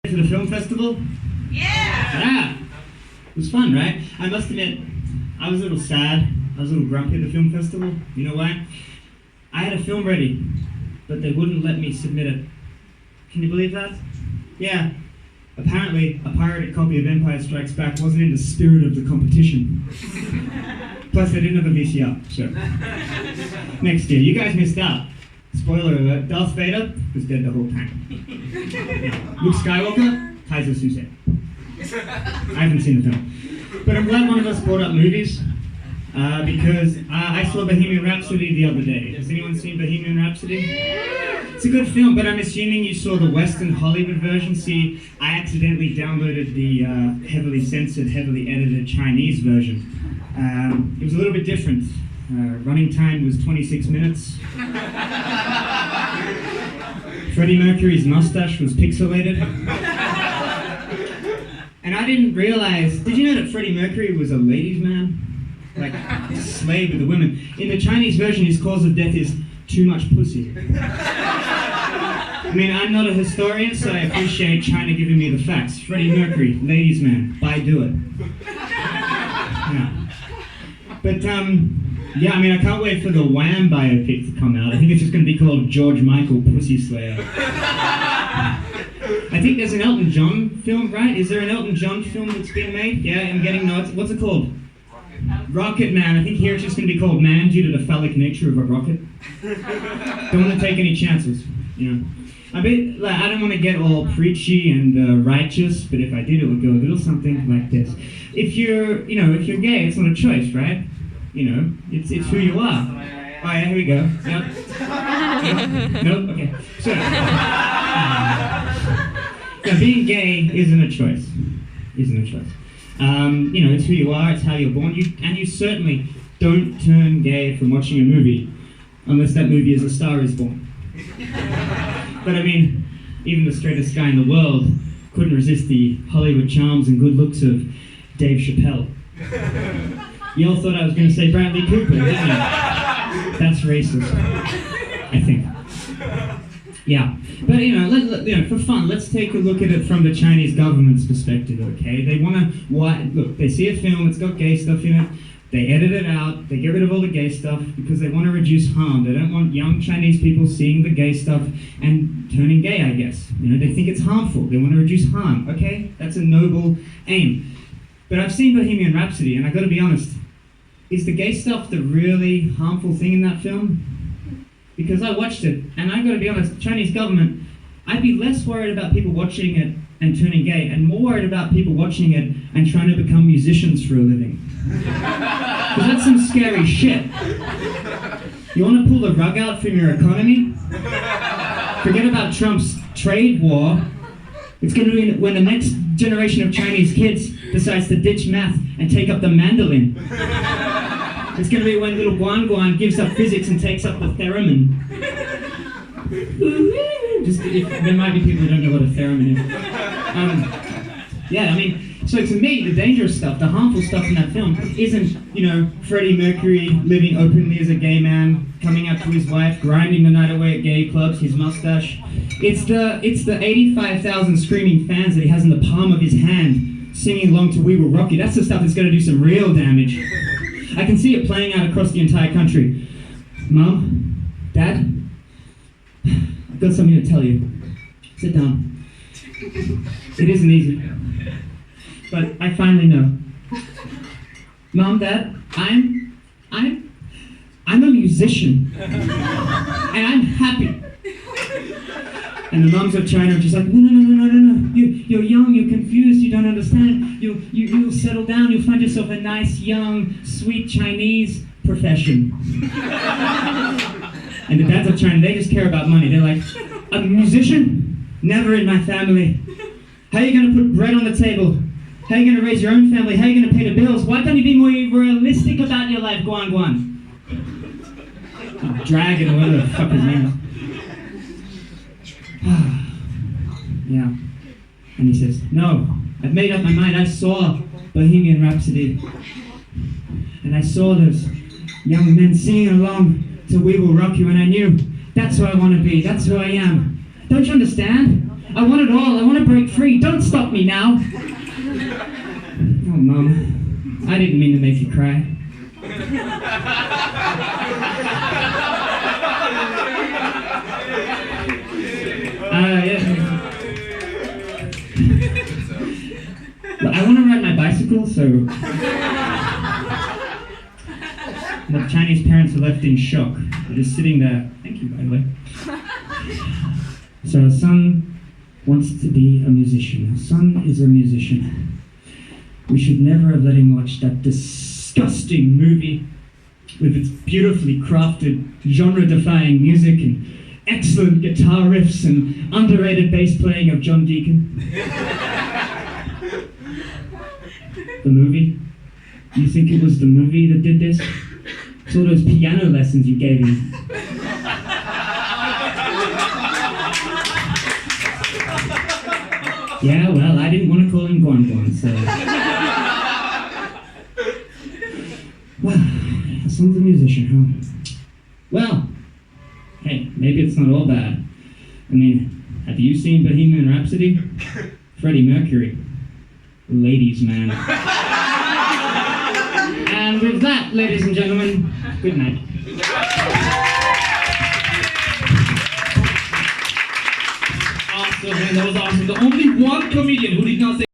To the film festival? Yeah! It was fun, right? I must admit, I was a little sad. I was a little grumpy at the film festival. You know why? I had a film ready, but they wouldn't let me submit it. Can you believe that? Yeah. Apparently, a pirated copy of Empire Strikes Back wasn't in the spirit of the competition. Plus, they didn't have a VCR, so... Next year, you guys missed out. Spoiler alert, Darth Vader was dead the whole time. Luke Skywalker, Kaiser Suse. I haven't seen the film. But I'm glad one of us brought up movies, because I saw Bohemian Rhapsody the other day. Has anyone seen Bohemian Rhapsody? It's a good film, but I'm assuming you saw the Western Hollywood version. See, I accidentally downloaded the heavily censored, heavily edited Chinese version. It was a little bit different. Running time was 26 minutes. Freddie Mercury's mustache was pixelated. And I didn't realize, did you know that Freddie Mercury was a ladies' man? Like, a slave of the women. In the Chinese version, his cause of death is too much pussy. I mean, I'm not a historian, so I appreciate China giving me the facts. Freddie Mercury, ladies' man, do it. Yeah. But, yeah, I mean, I can't wait for the Wham biopic to come out. I think it's just going to be called George Michael Pussy Slayer. I think there's an Elton John film, right? Is there an Elton John film that's being made? Yeah, I'm getting notes. What's it called? Rocket Man. I think here it's just going to be called Man due to the phallic nature of a rocket. Don't want to take any chances, you know. I mean, like, I don't want to get all preachy and righteous, but if I did, it would go a little something like this. If you're gay, it's not a choice, right? You know, it's who you are. Oh yeah, here we go. Yep. Nope. Okay. So, being gay isn't a choice. You know, it's who you are. It's how you're born. You certainly don't turn gay from watching a movie, unless that movie is A Star Is Born. But I mean, even the straightest guy in the world couldn't resist the Hollywood charms and good looks of Dave Chappelle. You all thought I was going to say Bradley Cooper, didn't you? That's racist, I think. Yeah, but you know, for fun, let's take a look at it from the Chinese government's perspective. Okay, they want to look. They see a film, it's got gay stuff in it. They edit it out. They get rid of all the gay stuff because they want to reduce harm. They don't want young Chinese people seeing the gay stuff and turning gay. I guess they think it's harmful. They want to reduce harm. Okay, that's a noble aim. But I've seen Bohemian Rhapsody, and I've got to be honest. Is the gay stuff the really harmful thing in that film? Because I watched it, and I've got to be honest, the Chinese government, I'd be less worried about people watching it and turning gay, and more worried about people watching it and trying to become musicians for a living. Because that's some scary shit. You want to pull the rug out from your economy? Forget about Trump's trade war. It's going to be when the next generation of Chinese kids decides to ditch math and take up the mandolin. It's going to be when little Guan Guan gives up physics and takes up the theremin. There might be people who don't know what a theremin is. Yeah, I mean, so to me, the dangerous stuff, the harmful stuff in that film isn't, Freddie Mercury living openly as a gay man, coming up to his wife, grinding the night away at gay clubs, his mustache. It's the 85,000 screaming fans that he has in the palm of his hand, singing along to We Will Rock You. That's the stuff that's going to do some real damage. I can see it playing out across the entire country. Mom, Dad, I've got something to tell you. Sit down. It isn't easy, but I finally know. Mom, Dad, I'm a musician, and I'm happy. And the moms of China are just like, no. You're young, you're confused, you don't understand. You'll settle down, you'll find yourself a nice, young, sweet Chinese profession. And the dads of China, they just care about money. They're like, a musician? Never in my family. How are you going to put bread on the table? How are you going to raise your own family? How are you going to pay the bills? Why can't you be more realistic about your life, Guan Guan? Dragon, or whatever the fuck his name is. Yeah. And he says, no, I've made up my mind. I saw Bohemian Rhapsody. And I saw those young men singing along to We Will Rock You, and I knew that's who I want to be. That's who I am. Don't you understand? I want it all. I want to break free. Don't me now. Oh, Mum, I didn't mean to make you cry. Yeah. But I want to ride my bicycle, so the Chinese parents are left in shock. They're just sitting there. Thank you, by the way. So our son wants to be a musician. Our son is a musician. We should never have let him watch that disgusting movie with its beautifully crafted, genre-defying music and excellent guitar riffs and underrated bass playing of John Deacon. The movie? You think it was the movie that did this? It's all those piano lessons you gave him. Yeah, well, I didn't want to call him Guan Guan, so... Well, our son's a musician, huh? Well, hey, maybe it's not all bad. I mean, have you seen Bohemian Rhapsody? Freddie Mercury. Ladies' man. And with that, ladies and gentlemen, good night. Awesome, man, that was awesome. The only one comedian who did not say